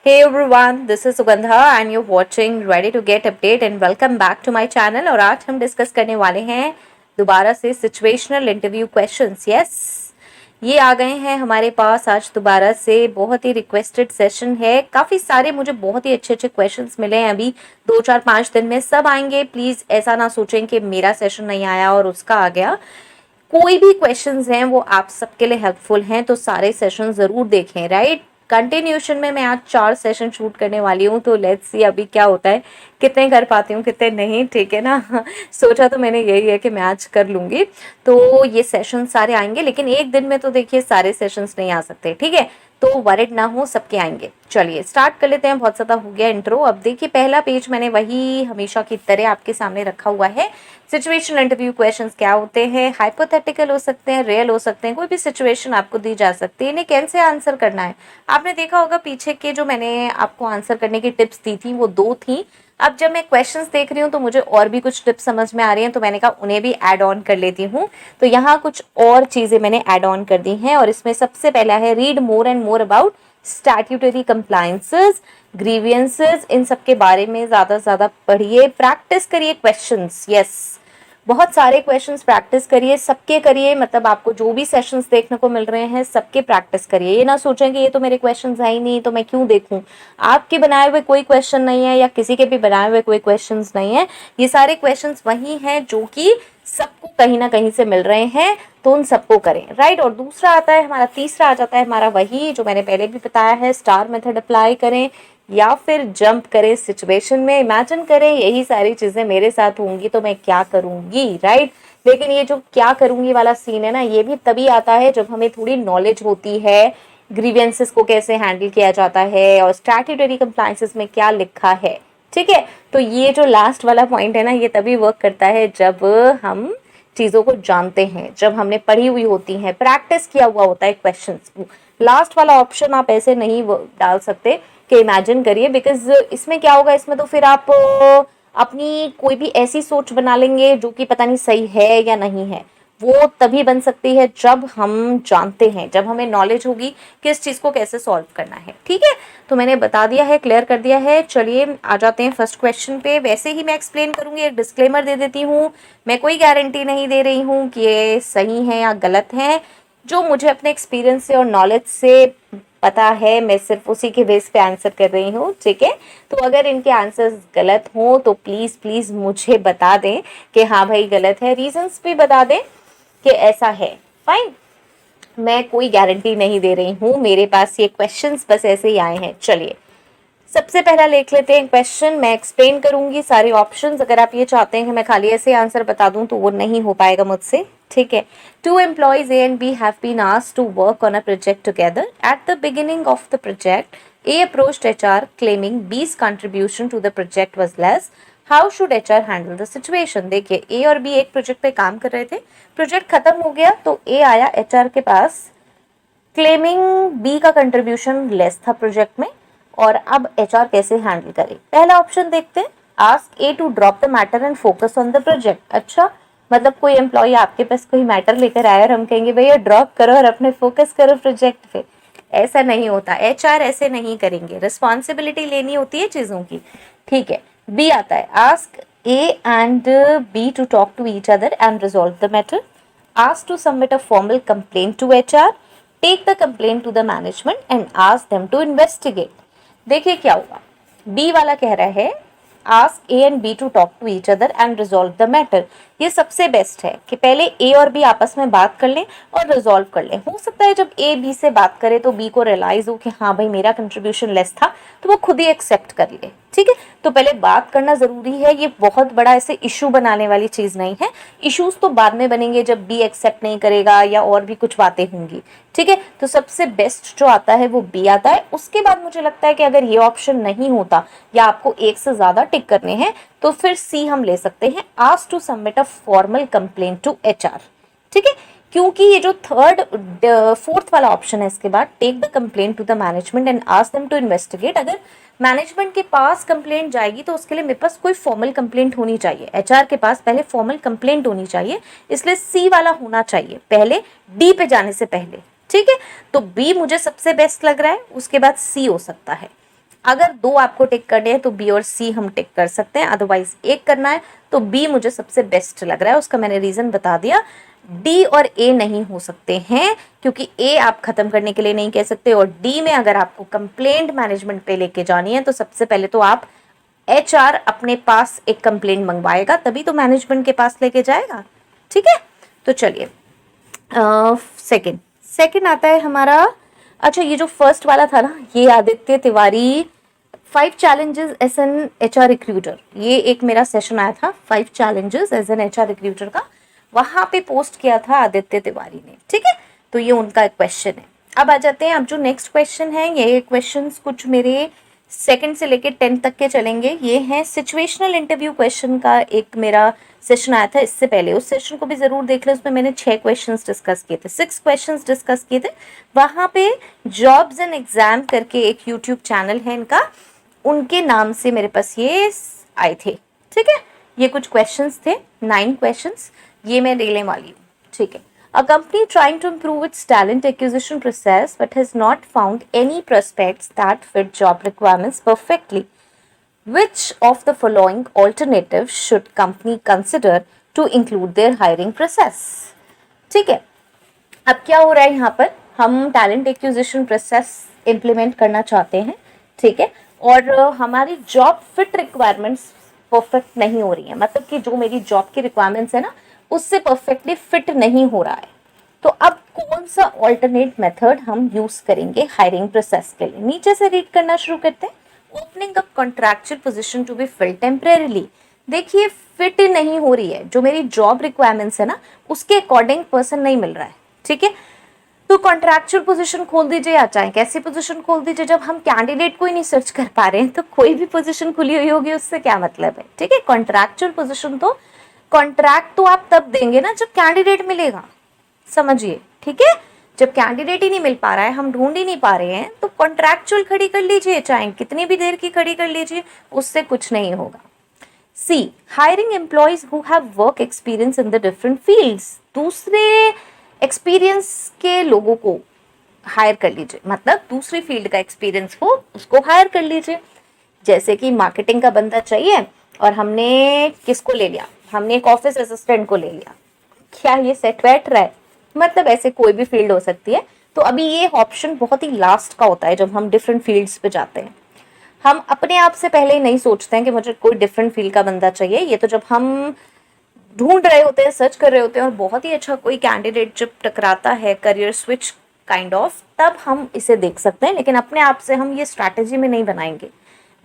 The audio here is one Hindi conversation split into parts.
Hey everyone, this is Sugandha and you're watching Ready to Get Update and welcome back to my channel। और आज हम डिस्कस करने वाले हैं दोबारा से सिचुएशनल इंटरव्यू क्वेश्चंस। यस, ये आ गए हैं हमारे पास आज दोबारा से। बहुत ही रिक्वेस्टेड सेशन है, काफ़ी सारे मुझे बहुत ही अच्छे अच्छे क्वेश्चंस मिले हैं। अभी 2-4-5 दिन में सब आएंगे। प्लीज़ ऐसा ना सोचें कि मेरा सेशन नहीं आया और उसका आ गया। कोई भी क्वेश्चंस हैं वो आप सबके लिए हेल्पफुल हैं, तो सारे सेशन ज़रूर देखें। राइट, कंटिन्यूशन में मैं आज 4 सेशन शूट करने वाली हूँ, तो लेट्स सी अभी क्या होता है, कितने कर पाती हूँ कितने नहीं। ठीक है ना। सोचा तो मैंने यही है कि मैं आज कर लूँगी, तो ये सेशन सारे आएंगे। लेकिन एक दिन में तो देखिए सारे सेशंस नहीं आ सकते, ठीक है, तो वरिड ना हो, सबके आएंगे। चलिए स्टार्ट कर लेते हैं, बहुत ज़्यादा हो गया इंट्रो। अब देखिए पहला पेज मैंने वही हमेशा की तरह आपके सामने रखा हुआ है। सिचुएशनल इंटरव्यू क्वेश्चंस क्या होते हैं? हाइपोथेटिकल हो सकते हैं, रियल हो सकते हैं, कोई भी सिचुएशन आपको दी जा सकती है। इन्हें कैसे आंसर करना है, आपने देखा होगा पीछे के जो मैंने आपको आंसर करने की टिप्स दी थी वो 2 थी। अब जब मैं क्वेश्चंस देख रही हूँ तो मुझे और भी कुछ टिप्स समझ में आ रही हैं, तो मैंने कहा उन्हें भी ऐड ऑन कर लेती हूँ। तो यहाँ कुछ और चीज़ें मैंने ऐड ऑन कर दी हैं, और इसमें सबसे पहला है read more and more about statutory compliances, grievances. इन सब के बारे में ज़्यादा से ज़्यादा पढ़िए, प्रैक्टिस करिए क्वेश्चंस। यस, बहुत सारे क्वेश्चंस प्रैक्टिस करिए, सबके करिए। मतलब आपको जो भी सेशंस देखने को मिल रहे हैं सबके प्रैक्टिस करिए। ये ना सोचें कि ये तो मेरे क्वेश्चंस है ही नहीं तो मैं क्यों देखूं। आपके बनाए हुए कोई क्वेश्चन नहीं है, या किसी के भी बनाए हुए कोई क्वेश्चंस नहीं है। ये सारे क्वेश्चंस वही हैं जो कि सबको कहीं ना कहीं से मिल रहे हैं, तो उन सबको करें। राइट, और दूसरा आता है हमारा, तीसरा आ जाता है हमारा वही जो मैंने पहले भी बताया है, स्टार मेथड अप्लाई करें या फिर जंप करें सिचुएशन में। इमेजिन करें यही सारी चीजें मेरे साथ होंगी तो मैं क्या करूंगी। राइट, लेकिन ये जो क्या करूंगी वाला सीन है ना, ये भी तभी आता है जब हमें थोड़ी नॉलेज होती है ग्रीवेंसेस को कैसे हैंडल किया जाता है और स्टैट्यूटरी कंप्लायंसेस में क्या लिखा है। ठीक है, तो ये जो लास्ट वाला पॉइंट है ना, ये तभी वर्क करता है जब हम चीज़ों को जानते हैं, जब हमने पढ़ी हुई होती हैं, प्रैक्टिस किया हुआ होता है क्वेश्चंस को। लास्ट वाला ऑप्शन आप ऐसे नहीं डाल सकते कि इमेजिन करिए, बिकॉज इसमें क्या होगा, इसमें तो फिर आप अपनी कोई भी ऐसी सोच बना लेंगे जो कि पता नहीं सही है या नहीं है। वो तभी बन सकती है जब हम जानते हैं, जब हमें नॉलेज होगी कि इस चीज़ को कैसे सॉल्व करना है। ठीक है, तो मैंने बता दिया है, क्लियर कर दिया है। चलिए आ जाते हैं फर्स्ट क्वेश्चन पे। वैसे ही मैं एक्सप्लेन करूंगी, एक डिस्क्लेमर दे देती हूँ, मैं कोई गारंटी नहीं दे रही हूँ कि ये सही है या गलत है। जो मुझे अपने एक्सपीरियंस से और नॉलेज से पता है, मैं सिर्फ उसी के बेस पे आंसर कर रही हूँ। ठीक है, तो अगर इनके आंसर्स गलत हों तो प्लीज़ प्लीज़ मुझे बता दें कि हाँ भाई गलत है, रीजंस भी बता दें कि ऐसा है। फाइन, मैं कोई गारंटी नहीं दे रही हूँ, मेरे पास ये क्वेश्चंस बस ऐसे ही आए हैं। चलिए सबसे पहला लिख लेते हैं क्वेश्चन। मैं एक्सप्लेन करूंगी सारे ऑप्शंस। अगर आप ये चाहते हैं कि मैं खाली ऐसे आंसर बता दूं तो वो नहीं हो पाएगा मुझसे। ठीक है, 2 employees A and B have been asked to work on a project together. At the beginning of the project, A approached HR claiming B's contribution to the project was less. How should HR handle the situation? देखिए A और B एक प्रोजेक्ट पे काम कर रहे थे, प्रोजेक्ट खत्म हो गया तो A आया HR के पास क्लेमिंग B का कंट्रीब्यूशन लेस था प्रोजेक्ट में, और अब HR कैसे हैंडल करे। पहला ऑप्शन देखते हैं, ask A to drop the matter and focus on the project. अच्छा, मतलब कोई एम्प्लॉय आपके पास कोई मैटर लेकर आया और हम कहेंगे भैया ड्रॉप करो और अपने फोकस करो प्रोजेक्ट पे। ऐसा नहीं होता, HR ऐसे नहीं करेंगे, रिस्पॉन्सिबिलिटी लेनी होती है चीज़ों की। ठीक है, B आता है, ask A and B to talk to each other and resolve the matter. Ask to submit a formal complaint to HR, take the complaint to the management and ask them to investigate. देखिए क्या होगा, बी वाला कह रहा है ask A and B to talk to each other and resolve the matter. ये सबसे बेस्ट है कि पहले ए और बी आपस में बात कर लें और रिजॉल्व कर लें। हो सकता है जब ए बी से बात करे तो बी को रियलाइज हो कि हाँ भाई मेरा कंट्रीब्यूशन लेस था, तो वो खुद ही एक्सेप्ट कर ले। ठीक है, तो पहले बात करना जरूरी है, ये बहुत बड़ा ऐसे इशू बनाने वाली चीज नहीं है। इश्यूज तो बाद में बनेंगे जब बी एक्सेप्ट नहीं करेगा या और भी कुछ बातें होंगी। ठीक है, तो सबसे बेस्ट जो आता है वो बी आता है। उसके बाद मुझे लगता है कि अगर ये ऑप्शन नहीं होता या आपको एक से ज्यादा टिक करने हैं तो फिर सी हम ले सकते हैं, ask to submit a formal complaint to HR। ठीक है, क्योंकि ये जो फोर्थ वाला ऑप्शन है इसके बाद, take the complaint to the management and ask them to investigate, अगर मैनेजमेंट के पास कंप्लेंट जाएगी तो उसके लिए मेरे पास कोई फॉर्मल कंप्लेंट होनी चाहिए, HR के पास पहले फॉर्मल कंप्लेंट होनी चाहिए, इसलिए सी वाला होना चाहिए पहले डी पे जाने से पहले। ठीक है, तो बी मुझे सबसे बेस्ट लग रहा है, उसके बाद सी हो सकता है। अगर 2 आपको टिक करने हैं तो बी और सी हम टिक कर सकते हैं, अदरवाइज एक करना है तो बी मुझे सबसे बेस्ट लग रहा है, उसका मैंने रीजन बता दिया। डी और ए नहीं हो सकते हैं क्योंकि ए आप खत्म करने के लिए नहीं कह सकते, और डी में अगर आपको कंप्लेंट मैनेजमेंट पे लेके जानी है तो सबसे पहले तो आप एचआर अपने पास एक कंप्लेंट मंगवाएगा, तभी तो मैनेजमेंट के पास लेके जाएगा। ठीक है, तो चलिए सेकंड सेकंड आता है हमारा। अच्छा, ये जो फर्स्ट वाला था ना, ये Aditya Tiwari 5 challenges as an HR recruiter, ये एक मेरा सेशन आया था 5 challenges as an HR recruiter का, वहां पे पोस्ट किया था आदित्य तिवारी ने। ठीक है, तो ये उनका क्वेश्चन है। अब आ जाते हैं, अब जो नेक्स्ट क्वेश्चन है, ये क्वेश्चंस कुछ मेरे सेकंड से लेके 10 तक के चलेंगे। ये है सिचुएशनल इंटरव्यू क्वेश्चन का एक मेरा सेशन आया था इससे पहले, उस सेशन को भी जरूर देख लें, उसमें मैंने 6 क्वेश्चंस डिस्कस किए थे, 6 क्वेश्चंस डिस्कस किए थे। वहां पे जॉब्स एंड एग्जाम करके एक यूट्यूब चैनल है इनका, उनके नाम से मेरे पास ये आए थे। ठीक है, ये कुछ क्वेश्चंस थे, 9 क्वेश्चंस, ये मैं लेने वाली हूँ। ठीक है, A company trying to improve its talent acquisition process but has not found any prospects that fit job requirements perfectly. Which of the following alternatives should company consider to include their hiring process? ठीक है, अब क्या हो रहा है यहाँ पर, हम टैलेंट एक्विजिशन प्रोसेस इम्प्लीमेंट करना चाहते हैं। ठीक है, और हमारी जॉब फिट रिक्वायरमेंट्स परफेक्ट नहीं हो रही है, मतलब कि जो मेरी जॉब की रिक्वायरमेंट्स है ना उससे परफेक्टली फिट नहीं हो रहा है। तो अब कौन सा ऑल्टरनेट मेथड हम यूज करेंगे हायरिंग प्रोसेस के लिए? नीचे से रीड करना शुरू करते हैं। Opening up contractual position to be filled temporarily. देखिए, फिट नहीं हो रही है, जो मेरी जॉब रिक्वायरमेंट्स है ना उसके अकॉर्डिंग पर्सन नहीं मिल रहा है। ठीक है, तो कॉन्ट्रैक्चुअल पोजीशन खोल दीजिए, या चाहे कैसी पोजीशन खोल दीजिए, जब हम कैंडिडेट को ही नहीं सर्च कर पा रहे हैं तो कोई भी पोजीशन खुली हुई होगी उससे क्या मतलब है। ठीक है, कॉन्ट्रैक्चुअल पोजीशन तो कॉन्ट्रैक्ट तो आप तब देंगे ना जब कैंडिडेट मिलेगा, समझिए। ठीक है, जब कैंडिडेट ही नहीं मिल पा रहा है, हम ढूंढ ही नहीं पा रहे हैं, तो कॉन्ट्रैक्चुअल खड़ी कर लीजिए, चाहे कितनी भी देर की खड़ी कर लीजिए, उससे कुछ नहीं होगा। C, hiring employees who have work experience in the different fields. दूसरे एक्सपीरियंस के लोगों को हायर कर लीजिए, मतलब दूसरी फील्ड का एक्सपीरियंस हो उसको हायर कर लीजिए। जैसे कि मार्केटिंग का बंदा चाहिए और हमने किसको ले लिया, हमने एक ऑफिस असिस्टेंट को ले लिया, क्या ये सेट बैठ रहा है? मतलब ऐसे कोई भी फील्ड हो सकती है। तो अभी ये ऑप्शन बहुत ही लास्ट का होता है जब हम डिफरेंट फील्ड्स पे जाते हैं। हम अपने आप से पहले ही नहीं सोचते हैं कि मुझे कोई डिफरेंट फील्ड का बंदा चाहिए, ये तो जब हम ढूंढ रहे होते हैं, सर्च कर रहे होते हैं और बहुत ही अच्छा कोई कैंडिडेट जब टकराता है, करियर स्विच काइंड ऑफ, तब हम इसे देख सकते हैं, लेकिन अपने आप से हम ये स्ट्रैटेजी में नहीं बनाएंगे।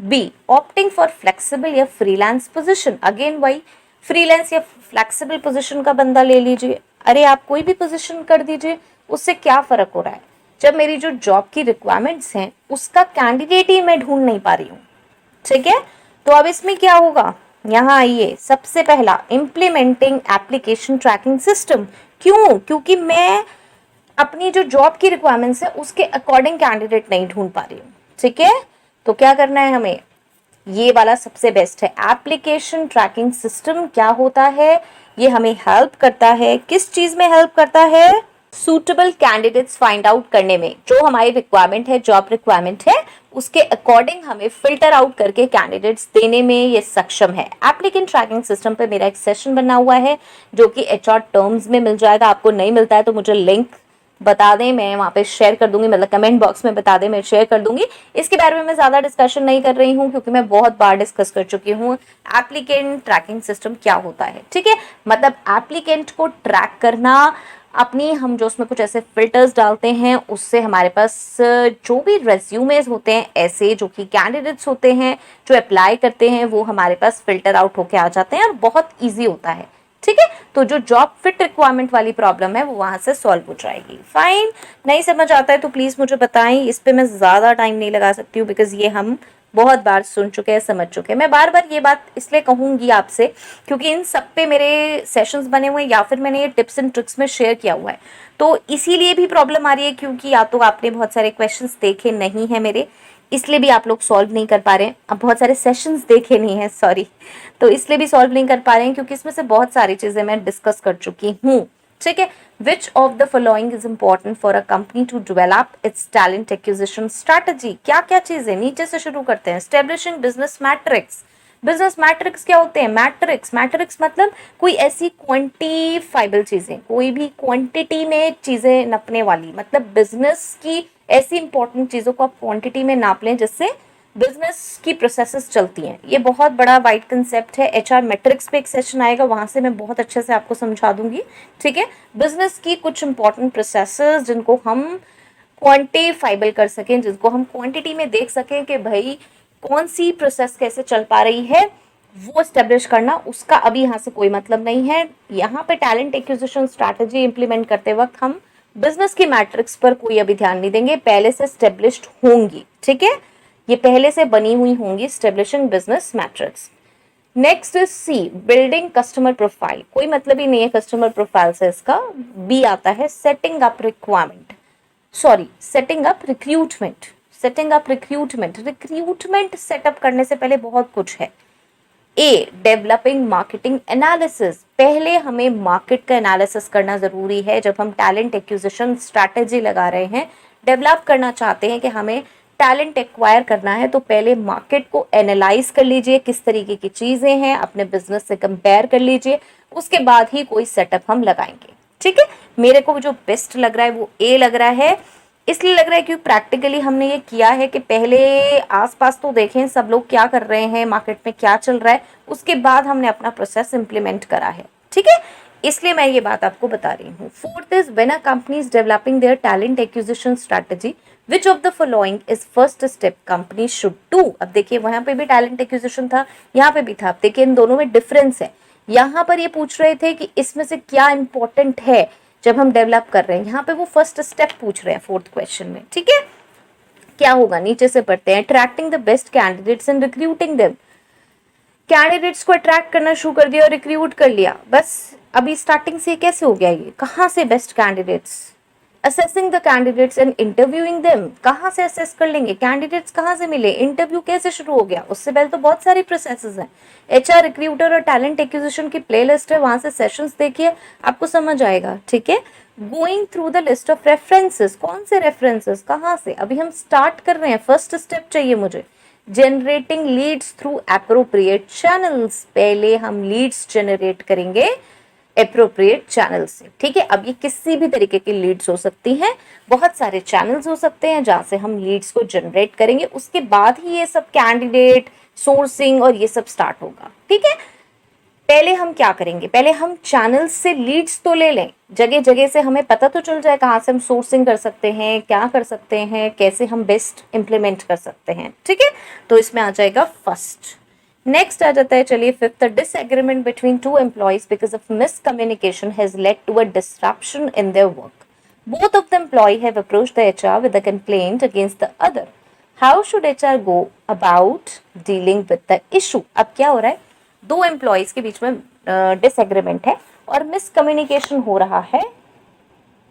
बी, ऑप्टिंग फॉर फ्लेक्सिबल या फ्रीलांस पोजिशन। अगेन वही, फ्रीलांस या फ्लेक्सिबल पोजीशन का बंदा ले लीजिए। अरे आप कोई भी पोजीशन कर दीजिए, उससे क्या फर्क हो रहा है जब मेरी जो जॉब की रिक्वायरमेंट्स हैं उसका कैंडिडेट ही मैं ढूंढ नहीं पा रही हूँ। ठीक है, तो अब इसमें क्या होगा, यहाँ आइए, सबसे पहला इम्प्लीमेंटिंग एप्लीकेशन ट्रैकिंग सिस्टम। क्यों? क्योंकि मैं अपनी जो जॉब की रिक्वायरमेंट्स है उसके अकॉर्डिंग कैंडिडेट नहीं ढूंढ पा रही हूँ। ठीक है, तो क्या करना है हमें, ये वाला सबसे बेस्ट है। एप्लीकेशन ट्रैकिंग सिस्टम क्या होता है, ये हमें हेल्प करता है, किस चीज में हेल्प करता है, सूटेबल कैंडिडेट्स फाइंड आउट करने में। जो हमारी रिक्वायरमेंट है, जॉब रिक्वायरमेंट है, उसके अकॉर्डिंग हमें फिल्टर आउट करके कैंडिडेट्स देने में ये सक्षम है। एप्लीकेंट ट्रैकिंग सिस्टम पे मेरा एक सेशन बना हुआ है जो कि HR टर्म्स में मिल जाएगा। आपको नहीं मिलता है तो मुझे लिंक बता दें, मैं वहाँ पे शेयर कर दूंगी, मतलब कमेंट बॉक्स में बता दें, मैं शेयर कर दूंगी। इसके बारे में मैं ज़्यादा डिस्कशन नहीं कर रही हूँ क्योंकि मैं बहुत बार डिस्कस कर चुकी हूँ एप्लीकेंट ट्रैकिंग सिस्टम क्या होता है। ठीक है, मतलब एप्लीकेंट को ट्रैक करना, अपनी हम जो उसमें कुछ ऐसे फिल्टर्स डालते हैं उससे हमारे पास जो भी रेज्यूमेज होते हैं, ऐसे जो कि कैंडिडेट्स होते हैं जो अप्लाई करते हैं, वो हमारे पास फिल्टर आउट होके आ जाते हैं और बहुत ईजी होता है। ठीक है, तो जो जॉब फिट रिक्वायरमेंट वाली प्रॉब्लम है वो वहां से सॉल्व हो जाएगी। फाइन, नहीं समझ आता है तो प्लीज मुझे बताएं, इस पे मैं ज्यादा टाइम नहीं लगा सकती हूँ बिकॉज ये हम बहुत बार सुन चुके हैं, समझ चुके हैं। मैं बार बार ये बात इसलिए कहूंगी आपसे क्योंकि इन सब पे मेरे सेशंस बने हुए हैं या फिर मैंने ये टिप्स एंड ट्रिक्स में शेयर किया हुआ है, तो इसीलिए भी प्रॉब्लम आ रही है क्योंकि या तो आपने बहुत सारे क्वेश्चंस देखे नहीं है मेरे, इसलिए भी आप लोग सॉल्व नहीं कर पा रहे हैं। अब बहुत सारे सेशंस देखे नहीं हैं, सॉरी, तो इसलिए भी सॉल्व नहीं कर पा रहे हैं क्योंकि इसमें से बहुत सारी चीज़ें मैं डिस्कस कर चुकी हूँ। ठीक है, which of the following is important for a company to develop its talent acquisition strategy. क्या क्या चीजें, नीचे से शुरू करते हैं। Establishing business metrics. Business metrics क्या होते हैं? मैट्रिक्स, मैट्रिक्स मतलब कोई ऐसी क्वांटिफाइबल चीजें, कोई भी क्वांटिटी में चीजें नपने वाली, मतलब बिजनेस की ऐसी इंपॉर्टेंट चीजों को आप क्वांटिटी में नाप लें जिससे बिजनेस की प्रोसेसेस चलती हैं। ये बहुत बड़ा वाइड कंसेप्ट है। एचआर मैट्रिक्स पे एक सेशन आएगा, वहां से मैं बहुत अच्छे से आपको समझा दूंगी। ठीक है, बिजनेस की कुछ इंपॉर्टेंट प्रोसेसेस जिनको हम क्वांटिफाइबल कर सकें, जिनको हम क्वांटिटी में देख सकें कि भाई कौन सी प्रोसेस कैसे चल पा रही है, वो स्टेब्लिश करना, उसका अभी यहाँ से कोई मतलब नहीं है। यहाँ पे टैलेंट एक्विजिशन स्ट्रैटेजी इंप्लीमेंट करते वक्त हम बिजनेस की मैट्रिक्स पर कोई अभी ध्यान नहीं देंगे, पहले से स्टेब्लिश्ड होंगी। ठीक है, ये पहले से बनी हुई होंगी, establishing business metrics. Next is C, building customer profile. कोई मतलब ही नहीं है कस्टमर प्रोफाइल से, इसका बी आता है setting up requirement, sorry setting up recruitment. Setting up recruitment, recruitment setup करने से पहले बहुत कुछ है। ए, डेवलपिंग मार्केटिंग एनालिसिस। पहले हमें मार्केट का एनालिसिस करना जरूरी है। जब हम टैलेंट एक्विजिशन स्ट्रैटेजी लगा रहे हैं, डेवलप करना चाहते हैं कि हमें टैलेंट एक्वायर करना है, तो पहले मार्केट को एनालाइज कर लीजिए, किस तरीके की चीजें हैं, अपने बिजनेस से कंपेयर कर लीजिए, उसके बाद ही कोई सेटअप हम लगाएंगे। ठीक है, मेरे को जो बेस्ट लग रहा है वो ए लग रहा है। इसलिए लग रहा है क्योंकि प्रैक्टिकली हमने ये किया है कि पहले आसपास तो देखें सब लोग क्या कर रहे हैं, मार्केट में क्या चल रहा है, उसके बाद हमने अपना प्रोसेस इंप्लीमेंट करा है। ठीक है, इसलिए मैं ये बात आपको बता रही हूँ। Fourth is, when a company is developing their talent acquisition strategy, which of the following is first step company should do. अब देखिए वहां पे भी टैलेंट एक्विजिशन था, यहाँ पे भी था। अब देखिए इन दोनों में डिफरेंस है। यहाँ पर ये पूछ रहे थे कि इसमें से क्या इंपॉर्टेंट है जब हम डेवलप कर रहे हैं, यहाँ पे वो फर्स्ट स्टेप पूछ रहे हैं फोर्थ क्वेश्चन में। ठीक है, क्या होगा, नीचे से पढ़ते हैं। Attracting the best candidates and recruiting them. Candidates को अट्रैक्ट करना शुरू कर दिया और रिक्रूट कर लिया, बस अभी स्टार्टिंग से कैसे हो गया ये, कहाँ से best candidates. Assessing the candidates and interviewing them, कहाँ से असेस कर लेंगे, कैंडिडेट्स कहाँ से मिले, इंटरव्यू कैसे शुरू हो गया, उससे पहले तो बहुत सारी प्रोसेसेस हैं। एचआर, रिक्रूटर और टैलेंट एक्विजिशन की प्लेलिस्ट है, वहां से सेशंस देखिए, आपको समझ आएगा। ठीक है, going through the list of references, कौन से रेफरेंसेस, कहाँ से, अभी हम स्टार्ट कर रहे हैं, फर्स्ट स्टेप चाहिए मुझे। Generating leads through appropriate channels, पहले हम लीड्स जनरेट करेंगे एप्रोप्रिएट चैनल से। ठीक है, अब ये किसी भी तरीके की लीड्स हो सकती हैं, बहुत सारे चैनल्स हो सकते हैं जहां से हम लीड्स को जनरेट करेंगे, उसके बाद ही ये सब कैंडिडेट सोर्सिंग और ये सब स्टार्ट होगा। ठीक है, पहले हम क्या करेंगे, पहले हम चैनल्स से लीड्स तो ले लें, जगह जगह से हमें पता तो चल जाए कहाँ से हम सोर्सिंग कर सकते हैं, क्या कर सकते हैं, कैसे हम बेस्ट इंप्लीमेंट कर सकते हैं। ठीक है, तो इसमें आ जाएगा फर्स्ट। नेक्स्ट आ जाता है, चलिए fifth, disagreement between two employees because of miscommunication has led to a disruption in their work. Both of the employee have approached the HR with a complaint against the other. How should HR go about dealing with the issue. अब क्या हो रहा है, दो एम्प्लॉयज के बीच में डिसएग्रीमेंट है और मिसकम्युनिकेशन हो रहा है,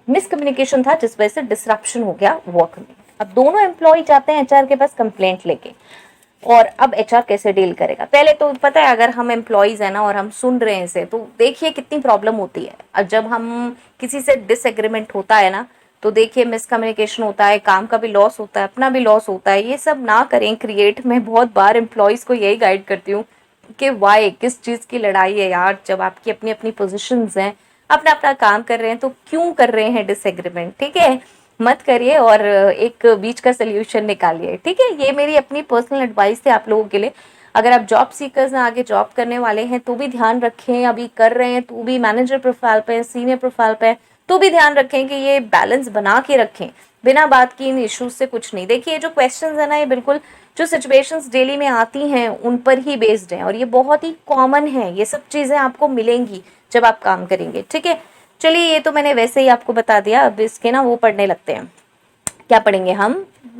मिसकम्युनिकेशन था जिस वजह से डिसरप्शन हो गया वर्क में। अब दोनों एम्प्लॉय जाते हैं एचआर के पास कंप्लेंट लेके, और अब एचआर कैसे डील करेगा। पहले तो पता है अगर हम एम्प्लॉयज है ना और हम सुन रहे हैं इसे, तो देखिए कितनी प्रॉब्लम होती है। अब जब हम किसी से डिसएग्रीमेंट होता है ना, तो देखिए मिसकम्युनिकेशन होता है, काम का भी लॉस होता है, अपना भी लॉस होता है। ये सब ना करें क्रिएट। मैं बहुत बार एम्प्लॉयज को यही गाइड करती हूँ कि वाई, किस चीज़ की लड़ाई है यार, जब आपकी अपनी अपनी पोजिशंस हैं, अपना अपना काम कर रहे हैं, तो क्यों कर रहे हैं डिसएग्रीमेंट। ठीक है, मत करिए और एक बीच का सोल्यूशन निकालिए। ठीक है, ये मेरी अपनी पर्सनल एडवाइस है आप लोगों के लिए। अगर आप जॉब सीकर्स हैं, आगे जॉब करने वाले हैं, तो भी ध्यान रखें, अभी कर रहे हैं तो भी मैनेजर प्रोफाइल पे, सीनियर प्रोफाइल पे, तो भी ध्यान रखें कि ये बैलेंस बना के रखें, बिना बात की इन इश्यूज से कुछ नहीं। देखिए जो क्वेश्चंस है ना, ये बिल्कुल जो सिचुएशंस डेली में आती हैं उन पर ही बेस्ड हैं, और ये बहुत ही कॉमन है, ये सब चीज़ें आपको मिलेंगी जब आप काम करेंगे। ठीक है, चलिए ये तो मैंने वैसे ही आपको बता दिया, अब इसके ना वो पढ़ने लगते हैं। क्या पढ़ेंगे हम,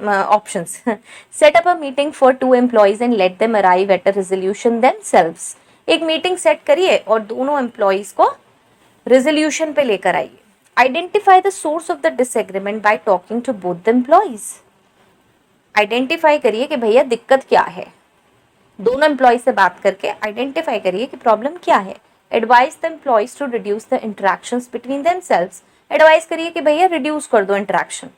options. Set up a meeting for two employees and let them arrive at a resolution themselves. एक मीटिंग सेट करिए और दोनों एम्प्लॉयज को रेजोल्यूशन पे लेकर आइए। Identify the source of the disagreement by talking to both the employees. Identify करिए कि भैया दिक्कत क्या है, दोनों एम्प्लॉय से बात करके आइडेंटिफाई करिए कि प्रॉब्लम क्या है। Advise the employees to reduce the interactions between themselves, advise करिए कि भैया रिड्यूस कर दो इंटरेक्शन।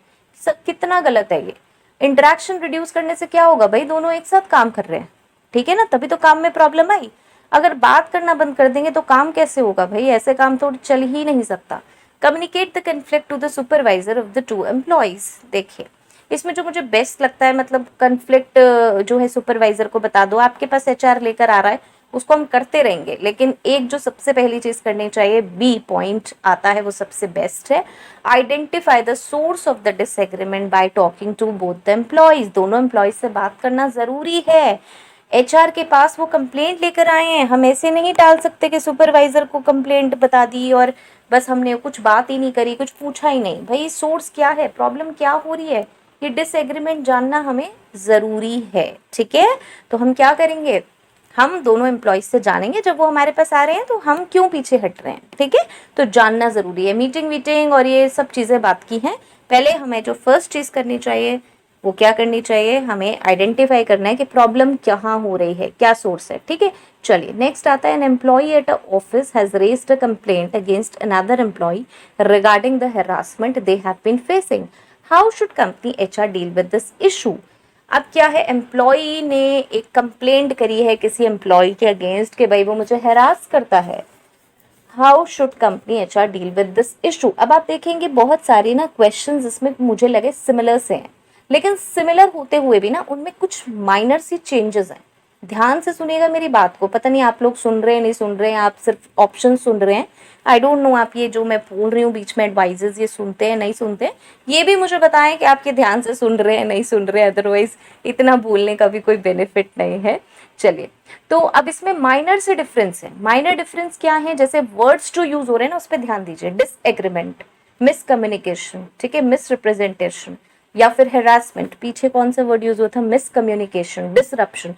कितना गलत है ये। इंटरेक्शन रिड्यूस करने से क्या होगा भाई, दोनों एक साथ काम कर रहे हैं, ठीक है ना, तभी तो काम में प्रॉब्लम आई। अगर बात करना बंद कर देंगे तो काम कैसे होगा भाई, ऐसे काम तो चल ही नहीं सकता। Communicate the conflict to the supervisor of the two employees. देखिए इसमें जो मुझे बेस्ट लगता है, मतलब कन्फ्लिक्ट जो है सुपरवाइजर को बता दो, आपके पास एचआर लेकर आ रहा है, उसको हम करते रहेंगे, लेकिन एक जो सबसे पहली चीज करनी चाहिए, बी पॉइंट आता है, वो सबसे बेस्ट है। Identify the source of the disagreement by talking to both the employees. दोनों एम्प्लॉयज से बात करना जरूरी है। एचआर के पास वो कंप्लेंट लेकर आए हैं, हम ऐसे नहीं टाल सकते कि सुपरवाइजर को कंप्लेंट बता दी और बस हमने कुछ बात ही नहीं करी, कुछ पूछा ही नहीं। भाई सोर्स क्या है, प्रॉब्लम क्या हो रही है, ये डिसएग्रीमेंट जानना हमें ज़रूरी है, ठीक है। तो हम क्या करेंगे, हम दोनों एम्प्लॉयज से जानेंगे, जब वो हमारे पास आ रहे हैं तो हम क्यों पीछे हट रहे हैं, ठीक है। तो जानना ज़रूरी है। मीटिंग वीटिंग और ये सब चीज़ें बात की हैं, पहले हमें जो फर्स्ट चीज़ करनी चाहिए वो क्या करनी चाहिए, हमें आइडेंटिफाई करना है कि प्रॉब्लम कहाँ हो रही है, क्या सोर्स है, ठीक है। चलिए नेक्स्ट आता है, an employee at a office has raised a complaint against another employee regarding the harassment they have been facing. How should company HR deal with this issue. अब क्या है, एम्प्लॉई ने एक कंप्लेंट करी है किसी एम्प्लॉय के अगेंस्ट कि भाई वो मुझे हरास करता है। How should company HR deal with this issue. अब आप देखेंगे बहुत सारे ना क्वेश्चंस इसमें मुझे लगे सिमिलर से हैं, लेकिन सिमिलर होते हुए भी ना उनमें कुछ माइनर सी चेंजेस हैं। ध्यान से सुनिएगा मेरी बात को, पता नहीं आप लोग सुन रहे हैं नहीं सुन रहे हैं, आप सिर्फ ऑप्शन सुन रहे हैं, आई डोंट नो आप ये जो मैं बोल रही हूँ बीच में एडवाइजेस ये सुनते हैं नहीं सुनते हैं, ये भी मुझे बताएं कि आपके ध्यान से सुन रहे हैं नहीं सुन रहे हैं, अदरवाइज इतना बोलने का भी कोई बेनिफिट नहीं है। चलिए तो अब इसमें माइनर से डिफरेंस है। माइनर डिफरेंस क्या है, जैसे वर्ड्स जो यूज हो रहे हैं ना उस पर ध्यान दीजिए, डिसएग्रीमेंट, मिसकम्युनिकेशन, ठीक है, मिसरिप्रेजेंटेशन या फिर हेरासमेंट, पीछे कौन सा वर्ड यूज हुआ था, मिसकम्युनिकेशन, डिसरप्शन,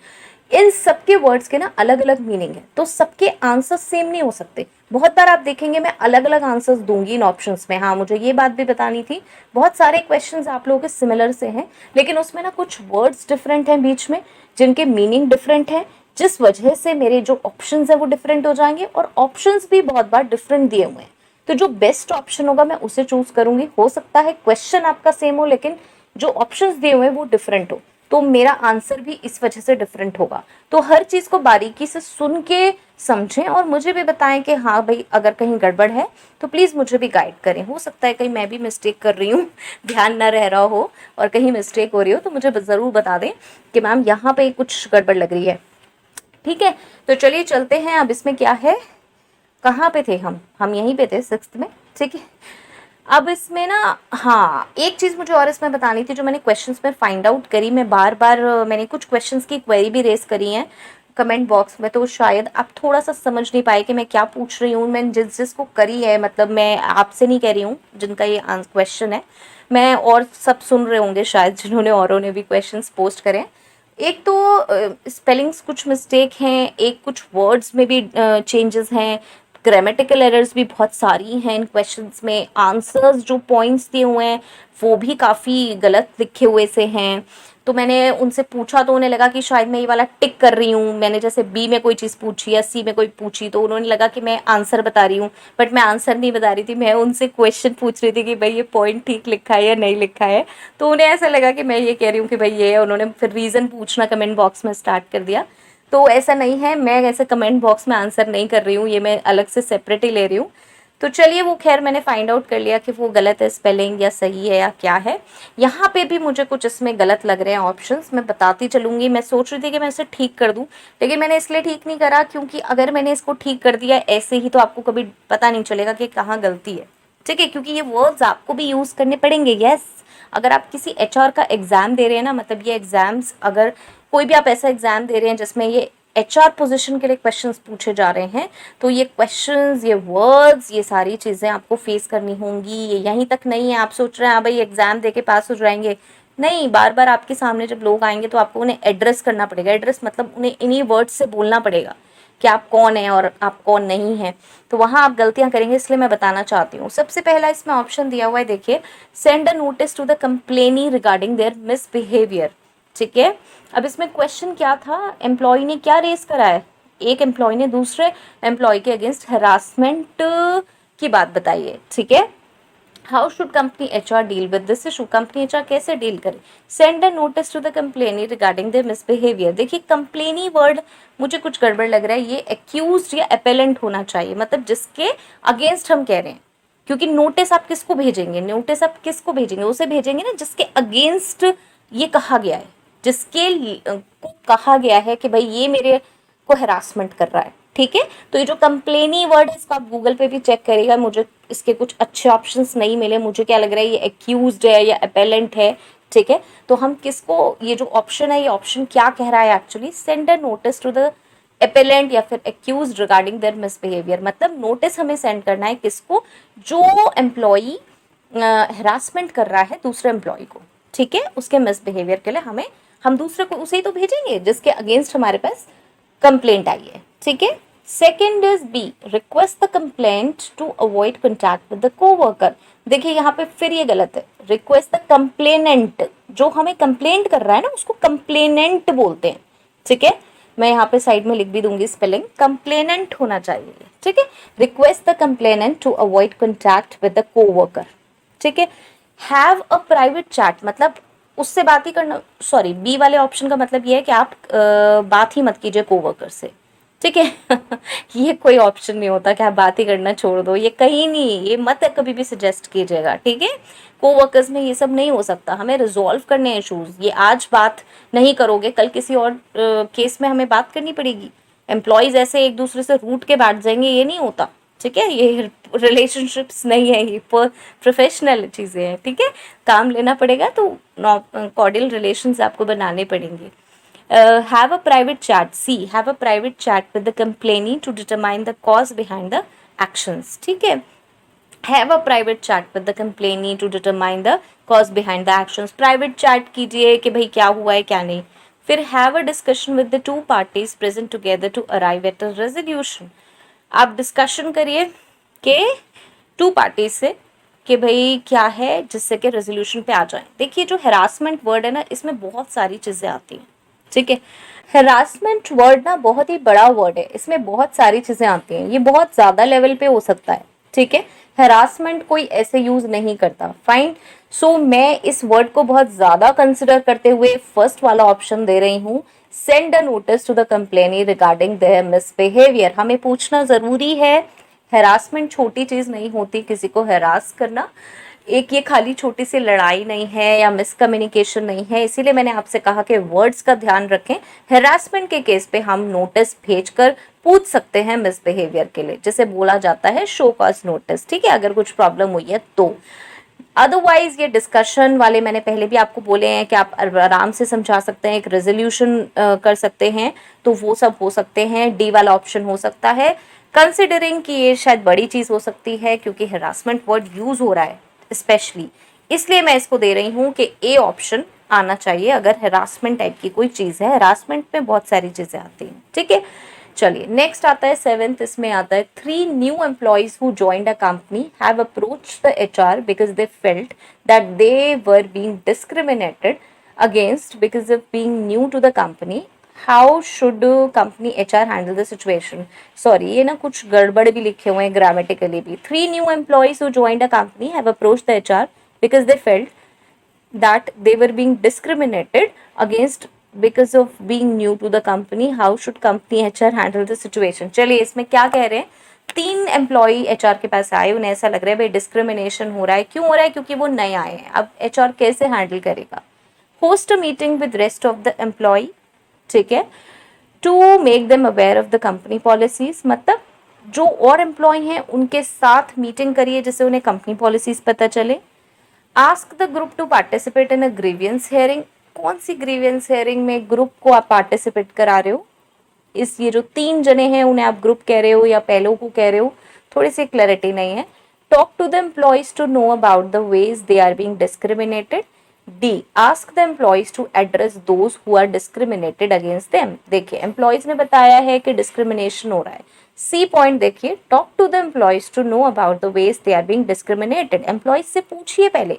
इन सबके वर्ड्स के ना अलग अलग मीनिंग है, तो सबके आंसर सेम नहीं हो सकते। बहुत बार आप देखेंगे मैं अलग अलग आंसर्स दूंगी इन ऑप्शंस में। हाँ मुझे ये बात भी बतानी थी, बहुत सारे क्वेश्चंस आप लोगों के सिमिलर से हैं, लेकिन उसमें ना कुछ वर्ड्स डिफरेंट हैं बीच में, जिनके मीनिंग डिफरेंट है, जिस वजह से मेरे जो ऑप्शंस है वो डिफरेंट हो जाएंगे, और ऑप्शंस भी बहुत बार डिफरेंट दिए हुए हैं। तो जो बेस्ट ऑप्शन होगा मैं उसे चूज करूंगी। हो सकता है क्वेश्चन आपका सेम हो लेकिन जो ऑप्शंस दिए हुए हैं वो डिफरेंट हो, तो मेरा आंसर भी इस वजह से डिफरेंट होगा। तो हर चीज को बारीकी से सुन के समझें और मुझे भी बताएं कि हाँ भाई अगर कहीं गड़बड़ है तो प्लीज मुझे भी गाइड करें। हो सकता है कहीं मैं भी मिस्टेक कर रही हूँ ध्यान ना रह रहा हो और कहीं मिस्टेक हो रही हो, तो मुझे जरूर बता दें कि मैम यहाँ पे कुछ गड़बड़ लग रही है, ठीक है। तो चलिए चलते हैं, अब इसमें क्या है, कहाँ पे थे हम यहीं पे थे 6th में, ठीक है। अब इसमें ना हाँ एक चीज़ मुझे और इसमें बतानी थी जो मैंने क्वेश्चंस में फाइंड आउट करी, मैं बार बार मैंने कुछ क्वेश्चंस की क्वेरी भी रेस करी है कमेंट बॉक्स में, तो शायद आप थोड़ा सा समझ नहीं पाए कि मैं क्या पूछ रही हूँ। मैं जिसको करी है, मतलब मैं आपसे नहीं कह रही हूँ जिनका ये क्वेश्चन है, मैं और सब सुन रहे होंगे शायद जिन्होंने औरों ने भी क्वेश्चंस पोस्ट करे। एक तो स्पेलिंग्स कुछ मिस्टेक हैं, एक कुछ वर्ड्स में भी चेंजेस हैं, ग्रामेटिकल एरर्स भी बहुत सारी हैं इन क्वेश्चंस में, आंसर्स जो पॉइंट्स दिए हुए हैं वो भी काफ़ी गलत लिखे हुए से हैं। तो मैंने उनसे पूछा तो उन्हें लगा कि शायद मैं ये वाला टिक कर रही हूँ, मैंने जैसे बी में कोई चीज़ पूछी या सी में कोई पूछी तो उन्होंने लगा कि मैं आंसर बता रही हूँ, बट मैं आंसर नहीं बता रही थी, मैं उनसे क्वेश्चन पूछ रही थी कि भाई ये पॉइंट ठीक लिखा है या नहीं लिखा है। तो उन्हें ऐसा लगा कि मैं ये कह रही हूँ कि भाई ये है, उन्होंने फिर रीज़न पूछना कमेंट बॉक्स में स्टार्ट कर दिया। तो ऐसा नहीं है, मैं ऐसे कमेंट बॉक्स में आंसर नहीं कर रही हूँ, ये मैं अलग से सेपरेट ही ले रही हूँ। तो चलिए वो खैर मैंने फाइंड आउट कर लिया कि वो गलत है स्पेलिंग या सही है या क्या है। यहाँ पे भी मुझे कुछ इसमें गलत लग रहे हैं ऑप्शंस, मैं बताती चलूँगी। मैं सोच रही थी कि मैं इसे ठीक कर दूँ, लेकिन मैंने इसलिए ठीक नहीं करा क्योंकि अगर मैंने इसको ठीक कर दिया ऐसे ही तो आपको कभी पता नहीं चलेगा कि कहाँ गलती है, ठीक है, क्योंकि ये वर्ड्स आपको भी यूज़ करने पड़ेंगे। यस, अगर आप किसी एचआर का एग्ज़ाम दे रहे हैं ना, मतलब ये एग्ज़ाम्स, अगर कोई भी आप ऐसा एग्ज़ाम दे रहे हैं जिसमें ये एचआर पोजीशन के लिए क्वेश्चंस पूछे जा रहे हैं, तो ये क्वेश्चंस, ये वर्ड्स, ये सारी चीज़ें आपको फेस करनी होंगी। ये यहीं तक नहीं है आप सोच रहे हैं हाँ भाई एग्ज़ाम दे के पास हो जाएंगे, नहीं, बार बार आपके सामने जब लोग आएंगे तो आपको उन्हें एड्रेस करना पड़ेगा। एड्रेस मतलब उन्हें इन्हीं वर्ड्स से बोलना पड़ेगा कि आप कौन हैं और आप कौन नहीं हैं, तो वहाँ आप गलतियाँ करेंगे, इसलिए मैं बताना चाहती हूँ। सबसे पहला इसमें ऑप्शन दिया हुआ है, देखिए, send a notice to the complainee regarding their misbehaviour, ठीक है। अब इसमें क्वेश्चन क्या था, एम्प्लॉय ने क्या रेस करा है, एक एम्प्लॉय ने दूसरे एम्प्लॉय के अगेंस्ट हरासमेंट की बात बताई है, ठीक है। How should company HR deal with this issue, company HR कैसे डील करे। Send a notice to the complainee regarding their misbehaviour. देखिए कंप्लेनी वर्ड मुझे कुछ गड़बड़ लग रहा है, ये एक्यूज्ड या अपेलेंट होना चाहिए, मतलब जिसके अगेंस्ट हम कह रहे हैं, क्योंकि नोटिस आप किसको भेजेंगे, नोटिस आप किसको भेजेंगे, उसे भेजेंगे ना जिसके अगेंस्ट ये कहा गया है, जिसके को कहा गया है कि भाई ये मेरे को हरासमेंट कर रहा है, ठीक है। तो ये जो कंप्लेनी वर्ड है इसको आप गूगल पे भी चेक करिएगा, मुझे इसके कुछ अच्छे ऑप्शंस नहीं मिले, मुझे क्या लग रहा है ये एक्यूज्ड है या अपेलेंट है, ठीक है। तो हम किसको, ये जो ऑप्शन है ये ऑप्शन क्या कह रहा है actually, send a notice to the appellant या फिर एक्यूज्ड रिगार्डिंग देयर मिसबिहेवियर, मतलब नोटिस हमें सेंड करना है किसको, जो एम्प्लॉई हरासमेंट कर रहा है दूसरे एम्प्लॉय को, ठीक है, उसके मिसबिहेवियर के लिए हम दूसरे को उसे ही तो भेजेंगे जिसके अगेंस्ट हमारे पास कंप्लेंट आई है, ठीक है। Second is B, request the complaint to avoid contact with the coworker. देखिए यहाँ पे फिर ये गलत है, रिक्वेस्ट द कंप्लेनेंट, जो हमें कंप्लेंट कर रहा है ना उसको कंप्लेनेंट बोलते हैं, ठीक है। मैं यहाँ पे साइड में लिख भी दूंगी स्पेलिंग, कंप्लेनेंट होना चाहिए, ठीक है। Request the complainant to avoid contact with the coworker, ठीक है। हैव अ प्राइवेट चैट, मतलब उससे बात ही करना, सॉरी बी वाले ऑप्शन का मतलब ये है कि आप बात ही मत कीजिए कोवर्कर से, ठीक है। ये कोई ऑप्शन नहीं होता कि आप बात ही करना छोड़ दो, ये कहीं नहीं, ये मत कभी भी सजेस्ट कीजिएगा, ठीक है। कोवर्कर्स में ये सब नहीं हो सकता, हमें रिजॉल्व करने हैं इशूज, ये आज बात नहीं करोगे कल किसी और केस में हमें बात करनी पड़ेगी। एम्प्लॉयज ऐसे एक दूसरे से रूठ के बैठ जाएंगे, ये नहीं होता, ठीक है। ये रिलेशनशिप्स नहीं है, ये प्रोफेशनल चीज़ें हैं, ठीक है। काम लेना पड़ेगा तो कॉर्डियल रिलेशंस आपको बनाने पड़ेंगे। Have a private chat, see, have a private chat with the complainant to determine the cause behind the actions, ठीक है। Have a private chat with the complainant to determine the cause behind the actions, private chat कीजिए कि भाई क्या हुआ है क्या नहीं। फिर have a discussion with the two parties present together to arrive at a resolution, आप डिस्कशन करिए कि टू पार्टी से कि भाई क्या है जिससे कि रेजोल्यूशन पे आ जाए। देखिए जो हरासमेंट वर्ड है ना इसमें बहुत सारी चीज़ें आती हैं, ठीक है। हरासमेंट वर्ड ना बहुत ही बड़ा वर्ड है, इसमें बहुत सारी चीज़ें आती हैं, ये बहुत ज़्यादा लेवल पे हो सकता है, ठीक है। हरासमेंट कोई ऐसे यूज़ नहीं करता, फाइन। सो मैं इस वर्ड को बहुत ज़्यादा कंसिडर करते हुए फर्स्ट वाला ऑप्शन दे रही हूँ, send a notice to the complainee regarding their misbehaviour. हमें पूछना ज़रूरी है, हरासमेंट छोटी चीज़ नहीं होती, किसी को हरास करना एक ये खाली छोटी सी लड़ाई नहीं है या मिसकम्युनिकेशन नहीं है, इसीलिए मैंने आपसे कहा कि वर्ड्स का ध्यान रखें। हरासमेंट के केस पे हम नोटिस भेजकर पूछ सकते हैं मिसबिहेवियर के लिए, जिसे बोला जाता है शो कॉज नोटिस, ठीक है, अगर कुछ प्रॉब्लम हुई है तो। अदरवाइज ये डिस्कशन वाले मैंने पहले भी आपको बोले हैं कि आप आराम से समझा सकते हैं, एक रेजोल्यूशन कर सकते हैं, तो वो सब हो सकते हैं। डी वाला ऑप्शन हो सकता है, कंसिडरिंग कि ये शायद बड़ी चीज़ हो सकती है क्योंकि हरासमेंट वर्ड यूज़ हो रहा है स्पेशली, इसलिए मैं इसको दे रही हूँ कि ए ऑप्शन आना चाहिए अगर हरासमेंट टाइप की कोई चीज़ है। हरासमेंट में बहुत सारी चीज़ें आती हैं, ठीक है। चलिए नेक्स्ट आता है सेवेंथ, इसमें आता है 3 new employees who joined a company have approached the HR because they felt that they were being discriminated against because of being new to the company. How should company HR handle the situation. Sorry ये ना कुछ गड़बड़ भी लिखे हुए हैं ग्रामेटिकली भी। 3 new employees who joined a company have approached the HR because they felt that they were being discriminated against because of being new to the company. How should company HR handle the situation। चलिए इसमें क्या कह रहे हैं, 3 एम्प्लॉई HR के पास आए, उन्हें ऐसा लग रहा है भाई डिस्क्रिमिनेशन हो रहा है, क्यों हो रहा है, क्योंकि वो नए आए हैं। अब HR कैसे हैंडल करेगा। Host a meeting with rest of the employee, ठीक है, to make them aware of the company policies, मतलब जो और एम्प्लॉय हैं उनके साथ मीटिंग करिए जिससे उन्हें कंपनी पॉलिसीज पता चले। Ask the group to participate in a grievance hearing. कौन सी ग्रीवियंस हेयरिंग में ग्रुप को आप पार्टिसिपेट करा रहे हो, इस ये जो 3 जने हैं उन्हें आप ग्रुप कह रहे हो या पहलों को कह रहे हो, थोड़ी सी क्लैरिटी नहीं है। Talk to the employees to know about the ways they are being discriminated. D, ask the employees to address those who are discriminated against them. देखिए एम्प्लॉयज ने बताया है कि डिस्क्रिमिनेशन हो रहा है। सी पॉइंट देखिए, talk to the employees to know about the ways they are being discriminated. Employees से पूछिए पहले,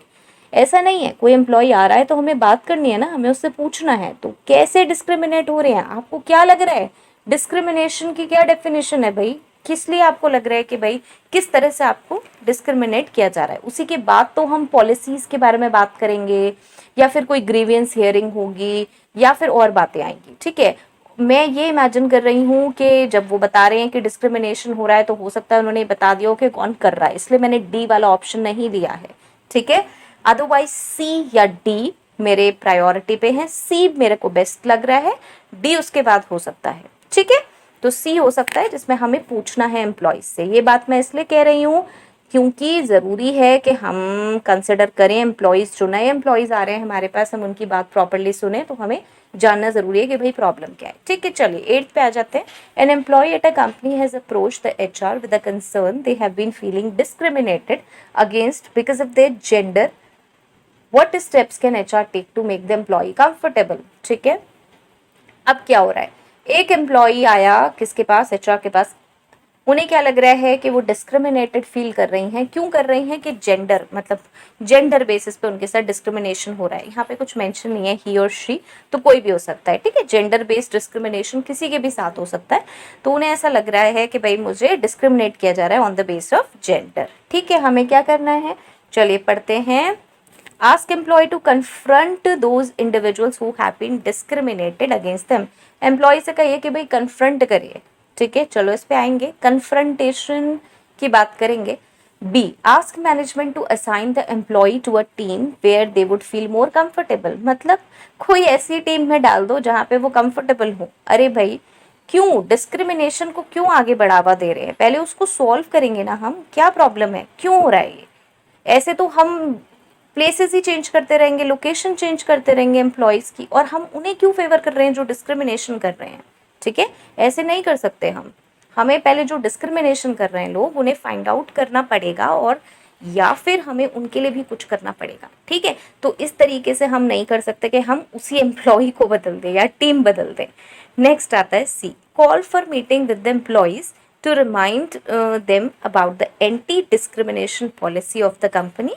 ऐसा नहीं है कोई एम्प्लॉय आ रहा है तो हमें बात करनी है ना, हमें उससे पूछना है तो कैसे डिस्क्रिमिनेट हो रहे हैं, आपको क्या लग रहा है डिस्क्रिमिनेशन की क्या डेफिनेशन है भाई, किस लिए आपको लग रहा है कि भाई किस तरह से आपको डिस्क्रिमिनेट किया जा रहा है। उसी के बाद तो हम पॉलिसीज के बारे में बात करेंगे, या फिर कोई ग्रीवियंस हियरिंग होगी, या फिर और बातें आएंगी। ठीक है, मैं ये इमेजिन कर रही हूँ कि जब वो बता रहे हैं कि डिस्क्रिमिनेशन हो रहा है, तो हो सकता है उन्होंने बता दिया हो कि कौन कर रहा है, इसलिए मैंने डी वाला ऑप्शन नहीं लिया है। ठीक है, अदरवाइज सी या डी मेरे प्रायोरिटी पे है, सी मेरे को बेस्ट लग रहा है, डी उसके बाद हो सकता है। ठीक है, तो सी हो सकता है जिसमें हमें पूछना है एम्प्लॉयज से। ये बात मैं इसलिए कह रही हूँ क्योंकि ज़रूरी है कि हम कंसिडर करें एम्प्लॉयज़, जो नए एम्प्लॉयज़ आ रहे हैं हमारे पास, हम उनकी बात प्रॉपरली सुने, तो हमें जानना ज़रूरी है कि भाई प्रॉब्लम क्या है। ठीक है, चलिए 8th पे आ जाते हैं। An employee at a company has approached the HR with a concern they have been feeling discriminated against because of their gender, what steps can HR take to make the employee comfortable. ठीक है, अब क्या हो रहा है, एक एम्प्लॉय आया किसके पास, HR के पास। उन्हें क्या लग रहा है कि वो डिस्क्रिमिनेटेड फील कर रही हैं। क्यों कर रही हैं कि जेंडर, मतलब जेंडर बेसिस पे उनके साथ डिस्क्रिमिनेशन हो रहा है। यहाँ पे कुछ मेंशन नहीं है ही और शी, तो कोई भी हो सकता है। ठीक है, जेंडर बेस्ड डिस्क्रिमिनेशन किसी के भी साथ हो सकता है। तो उन्हें ऐसा लग रहा है कि भाई मुझे डिस्क्रिमिनेट किया जा रहा है on the base of gender. ठीक है, हमें क्या करना है, चलिए पढ़ते हैं। Ask employee to confront those individuals who have been discriminated against them. Employee से कहिए कि भाई कन्फ्रंट करिए। ठीक है, चलो इस पे आएंगे, कन्फ्रंटेशन की बात करेंगे। B, ask management to assign the employee to a team where they would feel more comfortable. मतलब कोई ऐसी टीम में डाल दो जहाँ पे वो कंफर्टेबल हो। अरे भाई क्यों डिस्क्रिमिनेशन को क्यों आगे बढ़ावा दे रहे हैं, पहले उसको सॉल्व करेंगे ना हम, क्या प्रॉब्लम है, क्यों हो रहा है ये। ऐसे तो हम प्लेसेस ही चेंज करते रहेंगे, लोकेशन चेंज करते रहेंगे एम्प्लॉयज़ की, और हम उन्हें क्यों फेवर कर रहे हैं जो डिस्क्रिमिनेशन कर रहे हैं। ठीक है, ऐसे नहीं कर सकते हम। हमें पहले जो डिस्क्रिमिनेशन कर रहे हैं लोग, उन्हें फाइंड आउट करना पड़ेगा, और या फिर हमें उनके लिए भी कुछ करना पड़ेगा। ठीक है, तो इस तरीके से हम नहीं कर सकते कि हम उसी एम्प्लॉय को बदल दें या टीम बदल दें। नेक्स्ट आता है C, call for meeting with the employees to remind them about the anti discrimination policy of the company.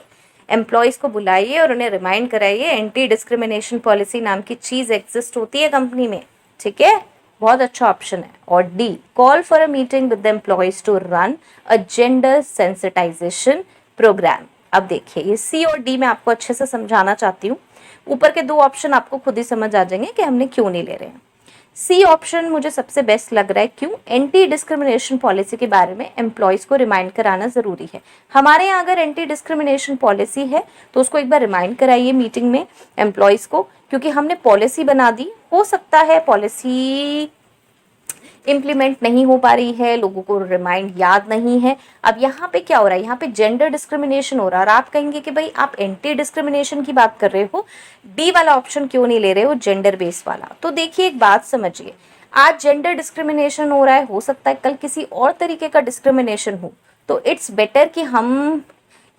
Employees को बुलाइए और उन्हें रिमाइंड कराइए एंटी डिस्क्रिमिनेशन पॉलिसी नाम की चीज़ एग्जिस्ट होती है कंपनी में। ठीक है, बहुत अच्छा ऑप्शन है। और D, call for a meeting with the employees to run a gender sensitization program. अब देखिए, ये सी और डी मैं आपको अच्छे से समझाना चाहती हूँ। ऊपर के 2 ऑप्शन आपको खुद ही समझ आ जाएंगे कि हमने क्यों नहीं ले रहे हैं। सी ऑप्शन मुझे सबसे बेस्ट लग रहा है। क्यों, एंटी डिस्क्रिमिनेशन पॉलिसी के बारे में एम्प्लॉयज़ को रिमाइंड कराना ज़रूरी है। हमारे यहाँ अगर एंटी डिस्क्रिमिनेशन पॉलिसी है तो उसको एक बार रिमाइंड कराइए मीटिंग में एम्प्लॉयज़ को, क्योंकि हमने पॉलिसी बना दी, हो सकता है पॉलिसी इम्प्लीमेंट नहीं हो पा रही है, लोगों को रिमाइंड याद नहीं है। अब यहाँ पे क्या हो रहा है, यहाँ पे जेंडर डिस्क्रिमिनेशन हो रहा है, और आप कहेंगे कि भाई आप एंटी डिस्क्रिमिनेशन की बात कर रहे हो, डी वाला ऑप्शन क्यों नहीं ले रहे हो, जेंडर बेस वाला। तो देखिए एक बात समझिए, आज जेंडर डिस्क्रिमिनेशन हो रहा है, हो सकता है कल किसी और तरीके का डिस्क्रिमिनेशन हो। तो इट्स बेटर कि हम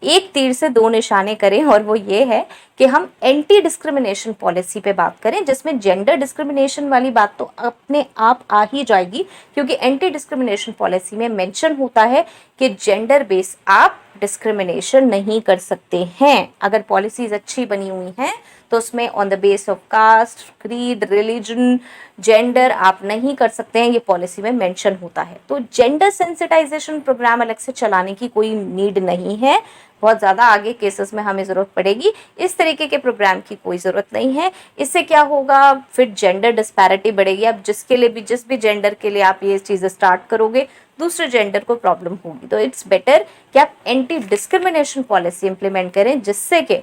एक तीर से 2 निशाने करें, और वो ये है कि हम एंटी डिस्क्रिमिनेशन पॉलिसी पे बात करें, जिसमें जेंडर डिस्क्रिमिनेशन वाली बात तो अपने आप आ ही जाएगी, क्योंकि एंटी डिस्क्रिमिनेशन पॉलिसी में मेंशन होता है कि जेंडर बेस आप डिस्क्रिमिनेशन नहीं कर सकते हैं। अगर पॉलिसीज अच्छी बनी हुई हैं तो उसमें on the base of caste, creed, religion, gender आप नहीं कर सकते हैं, ये पॉलिसी में मेंशन होता है। तो जेंडर सेंसिटाइजेशन प्रोग्राम अलग से चलाने की कोई नीड नहीं है, बहुत ज़्यादा आगे केसेस में हमें ज़रूरत पड़ेगी। इस तरीके के प्रोग्राम की कोई ज़रूरत नहीं है। इससे क्या होगा, फिर जेंडर डिस्पैरिटी बढ़ेगी। अब जिसके लिए भी, जिस भी जेंडर के लिए आप ये चीज़ें स्टार्ट करोगे, दूसरे जेंडर को प्रॉब्लम होगी। तो इट्स बेटर कि आप एंटी डिस्क्रिमिनेशन पॉलिसी इंप्लीमेंट करें, जिससे कि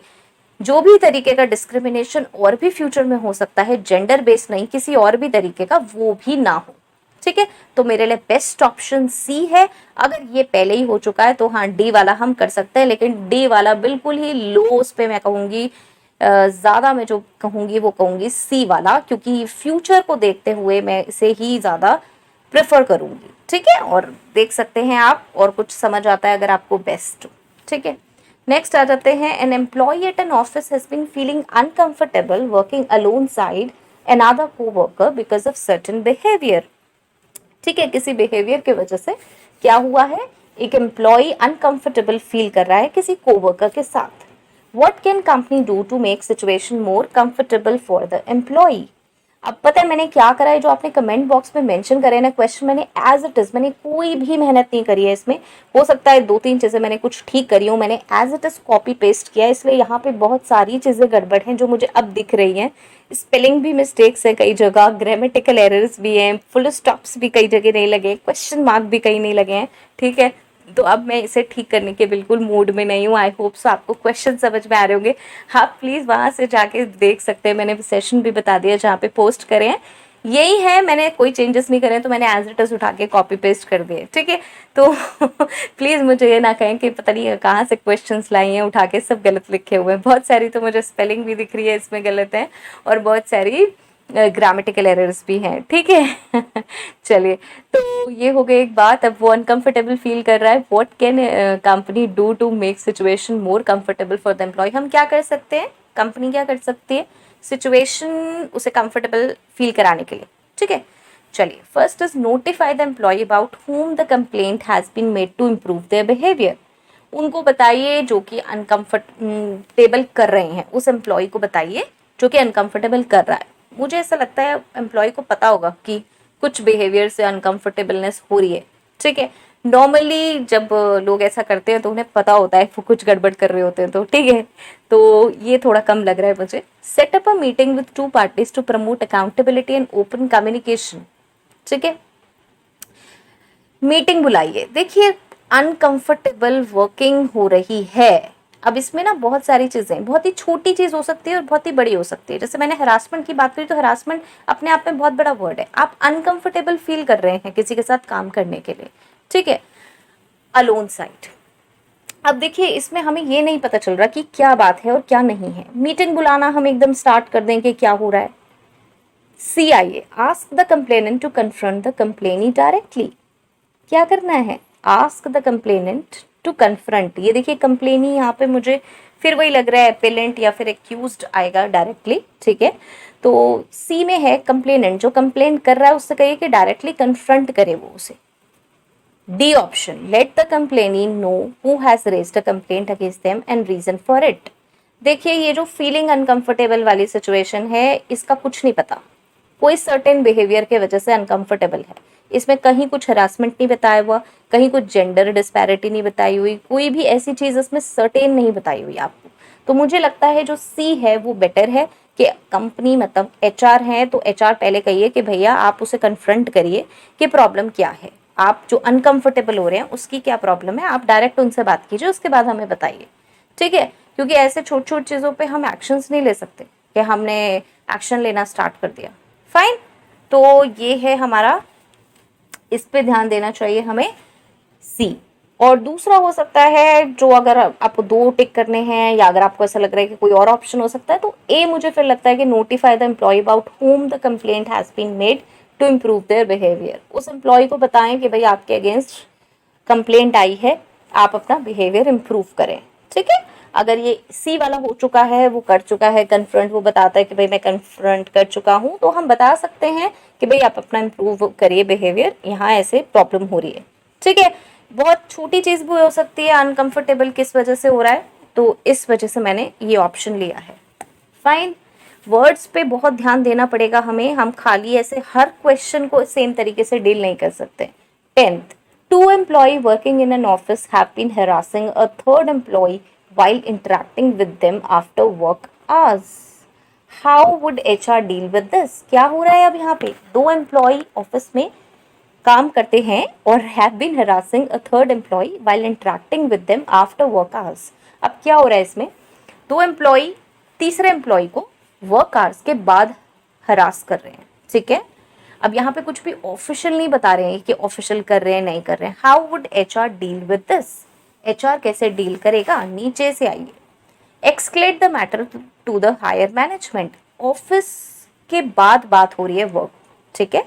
जो भी तरीके का डिस्क्रिमिनेशन और भी फ्यूचर में हो सकता है, जेंडर बेस्ड नहीं किसी और भी तरीके का, वो भी ना हो। ठीक है, तो मेरे लिए बेस्ट ऑप्शन सी है। अगर ये पहले ही हो चुका है तो हाँ, डी वाला हम कर सकते हैं, लेकिन डी वाला बिल्कुल ही लो, उस पे मैं कहूँगी ज़्यादा, मैं जो कहूँगी वो कहूँगी सी वाला, क्योंकि फ्यूचर को देखते हुए मैं इसे ही ज़्यादा प्रेफर करूँगी। ठीक है, और देख सकते हैं आप, और कुछ समझ आता है अगर आपको बेस्ट। ठीक है, नेक्स्ट आ जाते हैं। An employee at an office has been feeling uncomfortable working alongside another co-worker because of certain behavior। ठीक है, किसी बिहेवियर की वजह से क्या हुआ है, एक एम्प्लॉय अनकंफर्टेबल फील कर रहा है किसी कोवर्कर के साथ। What can company do to make situation more comfortable for the employee. अब पता है मैंने क्या करा है, जो आपने कमेंट बॉक्स में मेंशन करे ना क्वेश्चन, मैंने एज इट इज, मैंने कोई भी मेहनत नहीं करी है इसमें। हो सकता है 2-3 चीज़ें मैंने कुछ ठीक करी हूँ, मैंने as it is copy paste किया है, इसलिए यहाँ पे बहुत सारी चीज़ें गड़बड़ हैं जो मुझे अब दिख रही हैं। स्पेलिंग भी मिस्टेक्स है कई जगह, ग्रामेटिकल एरर्स भी हैं, फुल स्टॉप्स भी कई जगह नहीं लगे, क्वेश्चन मार्क भी कहीं नहीं लगे हैं। ठीक है, तो अब मैं इसे ठीक करने के बिल्कुल मूड में नहीं हूँ। आई होप सो आपको क्वेश्चन समझ में आ रहे होंगे। आप प्लीज़ वहाँ से जाके देख सकते हैं, मैंने सेशन भी बता दिया जहाँ पे पोस्ट करें हैं। यही है, मैंने कोई चेंजेस नहीं करे, तो मैंने एज इट इज उठा के कॉपी पेस्ट कर दिए। ठीक है, तो प्लीज़ मुझे ये ना कहें कि पता नहीं कहाँ से क्वेश्चंस लाई हैं उठा के, सब गलत लिखे हुए हैं। बहुत सारी तो मुझे स्पेलिंग भी दिख रही है इसमें गलत है, और बहुत सारी ग्रामेटिकल एरर्स भी हैं। ठीक है चलिए, तो ये हो गई एक बात। अब वो अनकंफर्टेबल फील कर रहा है, what can company do to make situation more comfortable for the employee. हम क्या कर सकते हैं, कंपनी क्या कर सकती है सिचुएशन उसे कंफर्टेबल फील कराने के लिए। ठीक है, चलिए, first is notify the employee about whom the complaint has been made to improve their behaviour. उनको बताइए जो कि अनकंफर्टेबल कर रहे हैं, उस एम्प्लॉय को बताइए जो कि अनकंफर्टेबल कर रहा है। मुझे ऐसा लगता है एम्प्लॉय को पता होगा कि कुछ बिहेवियर से अनकंफर्टेबलनेस हो रही है। ठीक है, नॉर्मली जब लोग ऐसा करते हैं तो उन्हें पता होता है वो कुछ गड़बड़ कर रहे होते हैं, तो ठीक है, तो ये थोड़ा कम लग रहा है मुझे। Set up a meeting with 2 parties to promote accountability and open communication. ठीक है, मीटिंग बुलाइए। देखिए, अनकंफर्टेबल वर्किंग हो रही है। अब इसमें ना बहुत सारी चीज़ें, बहुत ही छोटी चीज़ हो सकती है और बहुत ही बड़ी हो सकती है। जैसे मैंने हरासमेंट की बात करी, तो हरासमेंट अपने आप में बहुत बड़ा वर्ड है। आप अनकंफर्टेबल फील कर रहे हैं किसी के साथ काम करने के लिए। ठीक है, अलोन साइट। अब देखिए, इसमें हमें ये नहीं पता चल रहा कि क्या बात है और क्या नहीं है। मीटिंग बुलाना हम एकदम स्टार्ट कर दें कि क्या हो रहा है। CIA, ask the complainant to confront the complainee directly. क्या करना है, ask the complainant to confront. ये देखिए, कंप्लेनी यहाँ पे मुझे फिर वही लग रहा है, अपेलेंट या फिर एक्यूज्ड आएगा डायरेक्टली। ठीक है, तो सी में है कंप्लेनेंट, जो कंप्लेन कर रहा है उससे कहिए कि डायरेक्टली कन्फ्रंट करे वो उसे। D option, let the complainee know who has raised a complaint against them and reason for it. देखिए, ये जो फीलिंग अनकंफर्टेबल वाली सिचुएशन है, इसका कुछ नहीं पता, कोई सर्टेन बिहेवियर के वजह से अनकंफर्टेबल है। इसमें कहीं कुछ हरासमेंट नहीं बताया हुआ, कहीं कुछ जेंडर डिस्पैरिटी नहीं बताई हुई, कोई भी ऐसी चीज़ इसमें सर्टेन नहीं बताई हुई आपको। तो मुझे लगता है जो सी है वो बेटर है, कि कंपनी मतलब HR है, तो HR पहले कहिए कि भैया आप उसे कन्फ्रंट करिए कि प्रॉब्लम क्या है, आप जो अनकंफर्टेबल हो रहे हैं उसकी क्या प्रॉब्लम है, आप डायरेक्ट उनसे बात कीजिए, उसके बाद हमें बताइए। ठीक है, क्योंकि ऐसे छोटी छोटी चीज़ों पे हम एक्शंस नहीं ले सकते कि हमने एक्शन लेना स्टार्ट कर दिया। फाइन, तो ये है हमारा, इस पे ध्यान देना चाहिए हमें, सी। और दूसरा हो सकता है, जो अगर आपको 2 टिक करने हैं या अगर आपको ऐसा लग रहा है कि कोई और ऑप्शन हो सकता है, तो ए मुझे फिर लगता है कि notify the employee about whom the complaint has been made to improve their behaviour. उस एम्प्लॉय को बताएं कि भाई आपके अगेंस्ट कंप्लेंट आई है, आप अपना बिहेवियर इम्प्रूव करें। ठीक है, अगर ये सी वाला हो चुका है, वो कर चुका है कन्फ्रंट, वो बताता है कि भाई मैं कन्फ्रंट कर चुका हूँ, तो हम बता सकते हैं कि भाई आप अपना इम्प्रूव करिए बिहेवियर, यहाँ ऐसे प्रॉब्लम हो रही है। ठीक है, बहुत छोटी चीज़ भी हो सकती है, अनकंफर्टेबल किस वजह से हो रहा है, तो इस वजह से मैंने ये ऑप्शन लिया है। फाइन, वर्ड्स पे बहुत ध्यान देना पड़ेगा हमें, हम खाली ऐसे हर क्वेश्चन को सेम तरीके से डील नहीं कर सकते। 10th, 2 employee working in an office have been harassing a third employee while interacting with them after work hours. How would HR deal with this? क्या हो रहा है अब यहाँ पे, 2 एम्प्लॉय ऑफिस में काम करते हैं और have been harassing a third employee while interacting with them after work hours. अब क्या हो रहा है इसमें, 2 एम्प्लॉय तीसरे एम्प्लॉय को वर्क आवर्स के बाद हरास कर रहे हैं। ठीक है, अब यहाँ पे कुछ भी ऑफिशियल नहीं बता रहे हैं कि ऑफिशियल कर रहे हैं नहीं कर रहे हैं। How would HR deal with this, HR कैसे डील करेगा, नीचे से आइए। Escalate the matter to the higher management, office के बाद बात हो रही है वर्क। ठीक है,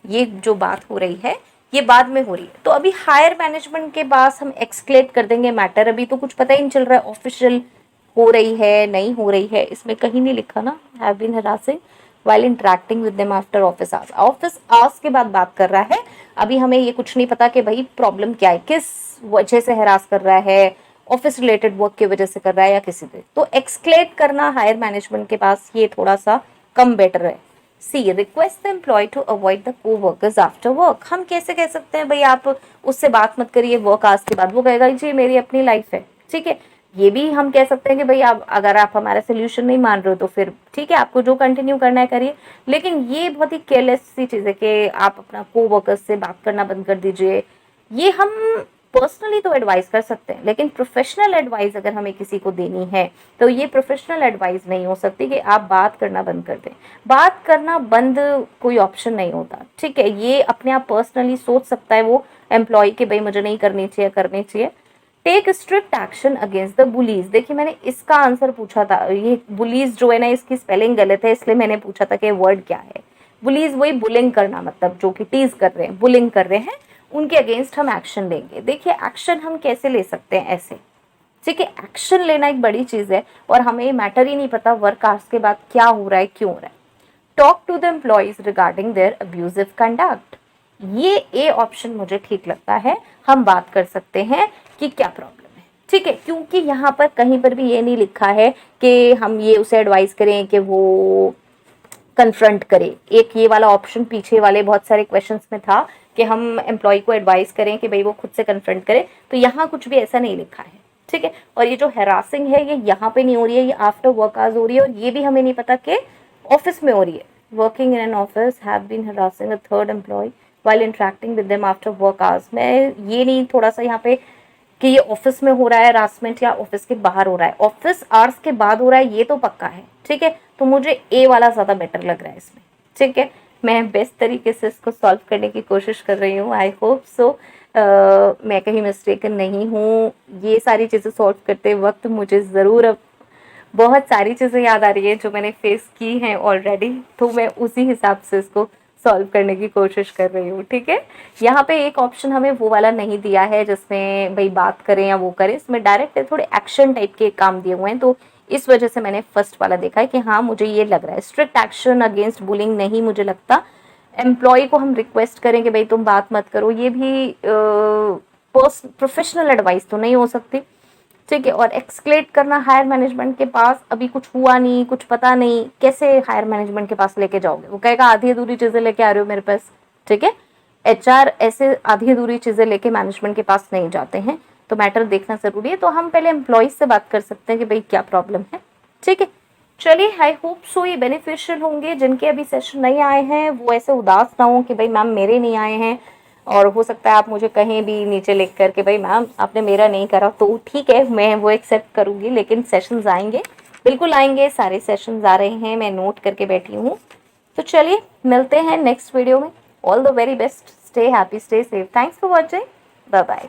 ये जो बात हो रही है ये बाद में हो रही है, तो अभी हायर मैनेजमेंट के पास हम एक्सक्लेट कर देंगे मैटर, अभी तो कुछ पता ही नहीं चल रहा है ऑफिशियल हो रही है नहीं हो रही है, इसमें कहीं नहीं लिखा ना have been harassing while interacting with them after office hours। Office hours के बाद बात कर रहा है, अभी हमें ये कुछ नहीं पता कि भाई प्रॉब्लम क्या है, किस वजह से हरास कर रहा है, ऑफिस रिलेटेड वर्क की वजह से कर रहा है या किसी पे, तो एक्सक्लेट करना हायर मैनेजमेंट के पास ये थोड़ा सा कम बेटर है। C, request the employee to avoid the coworkers after work. हम कैसे कह सकते हैं भाई आप उससे बात मत करिए वर्क आवर्स के बाद, वो कहेगा जी मेरी अपनी लाइफ है, ठीक है। ये भी हम कह सकते हैं कि भाई आप अगर आप हमारा सोल्यूशन नहीं मान रहे हो तो फिर ठीक है, आपको जो कंटिन्यू करना है करिए। लेकिन ये बहुत ही केयरलेस सी चीज़ है कि आप अपना कोवर्कर्स से बात करना बंद कर दीजिए। ये हम पर्सनली तो एडवाइस कर सकते हैं, लेकिन प्रोफेशनल एडवाइस अगर हमें किसी को देनी है तो ये प्रोफेशनल एडवाइस नहीं हो सकती कि आप बात करना बंद कर दें। बात करना बंद कोई ऑप्शन नहीं होता, ठीक है। ये अपने आप पर्सनली सोच सकता है वो एम्प्लॉय कि भाई मुझे नहीं करनी चाहिए, करनी चाहिए। Take strict action against the bullies. देखिए मैंने इसका आंसर पूछा था, ये बुलीज जो है ना इसकी स्पेलिंग गलत है, इसलिए मैंने पूछा था कि वर्ड क्या है। बुलीज वही बुलिंग करना, मतलब जो कि टीज कर रहे हैं, बुलिंग कर रहे हैं, उनके अगेंस्ट हम एक्शन लेंगे। देखिए एक्शन हम कैसे ले सकते हैं ऐसे, ठीक है। एक्शन लेना एक बड़ी चीज़ है और हमें मैटर ही नहीं पता वर्क आवर्स के बाद क्या हो रहा है, क्यों हो रहा है। Talk to the employees regarding their abusive conduct. ये ए ऑप्शन मुझे ठीक लगता है, हम बात कर सकते हैं कि क्या प्रॉब्लम है, ठीक है। क्योंकि यहाँ पर कहीं पर भी ये नहीं लिखा है कि हम ये उसे एडवाइस करें कि वो कन्फ्रंट करे। एक ये वाला ऑप्शन पीछे वाले बहुत सारे क्वेश्चंस में था कि हम एम्प्लॉय को एडवाइस करें कि भाई वो खुद से कन्फ्रंट करे, तो यहाँ कुछ भी ऐसा नहीं लिखा है, ठीक है। और ये जो हैरासिंग है ये यहाँ पे नहीं हो रही है, ये आफ्टर वर्क आवर्स हो रही है, और ये भी हमें नहीं पता कि ऑफिस में हो रही है। Working in an office have been harassing a third employee while interacting with them after work hours. मैं ये नहीं थोड़ा सा यहाँ पे कि ये ऑफिस में हो रहा है हरासमेंट या ऑफिस के बाहर हो रहा है, ऑफिस आवर्स के बाद हो रहा है ये तो पक्का है, ठीक है। तो मुझे ए वाला ज़्यादा बेटर लग रहा है इसमें, ठीक है। मैं बेस्ट तरीके से इसको सॉल्व करने की कोशिश कर रही हूँ, आई होप सो मैं कहीं मिस्टेकन नहीं हूँ। ये सारी चीज़ें सॉल्व करते वक्त मुझे ज़रूर अब बहुत सारी चीज़ें याद आ रही है जो मैंने फेस की हैं ऑलरेडी, तो मैं उसी हिसाब से इसको सॉल्व करने की कोशिश कर रही हूँ, ठीक है। यहाँ पे एक ऑप्शन हमें वो वाला नहीं दिया है जिसमें भाई बात करें या वो करें, इसमें डायरेक्ट थोड़े एक्शन टाइप के काम दिए हुए हैं, तो इस वजह से मैंने फर्स्ट वाला देखा है कि हाँ मुझे ये लग रहा है। स्ट्रिक्ट एक्शन अगेंस्ट बुलिंग नहीं मुझे लगता। एम्प्लॉय को हम रिक्वेस्ट करें कि भाई तुम बात मत करो, ये भी प्रोफेशनल एडवाइस तो नहीं हो सकती, ठीक है। और एक्सक्लेट करना हायर मैनेजमेंट के पास, अभी कुछ हुआ नहीं, कुछ पता नहीं, कैसे हायर मैनेजमेंट के पास लेके जाओगे, वो कहेगा आधी अधूरी चीज़ें लेके आ रहे हो मेरे पास, ठीक है। एचआर ऐसे आधी अधूरी चीज़ें लेके मैनेजमेंट के पास नहीं जाते हैं, तो मैटर देखना ज़रूरी है। तो हम पहले एम्प्लॉयज से बात कर सकते हैं कि भाई क्या प्रॉब्लम है, ठीक है। चलिए आई होप सो ये बेनिफिशियल होंगे। जिनके अभी सेशन नहीं आए हैं वो ऐसे उदास ना हो कि भाई मैम मेरे नहीं आए हैं, और हो सकता है आप मुझे कहीं भी नीचे लिख करके भाई मैम आपने मेरा नहीं करा, तो ठीक है मैं वो एक्सेप्ट करूँगी, लेकिन सेशंस आएंगे, बिल्कुल आएंगे, सारे सेशंस आ रहे हैं, मैं नोट करके बैठी हूँ। तो चलिए मिलते हैं नेक्स्ट वीडियो में। All the very best, stay happy, stay safe, thanks for watching, bye bye.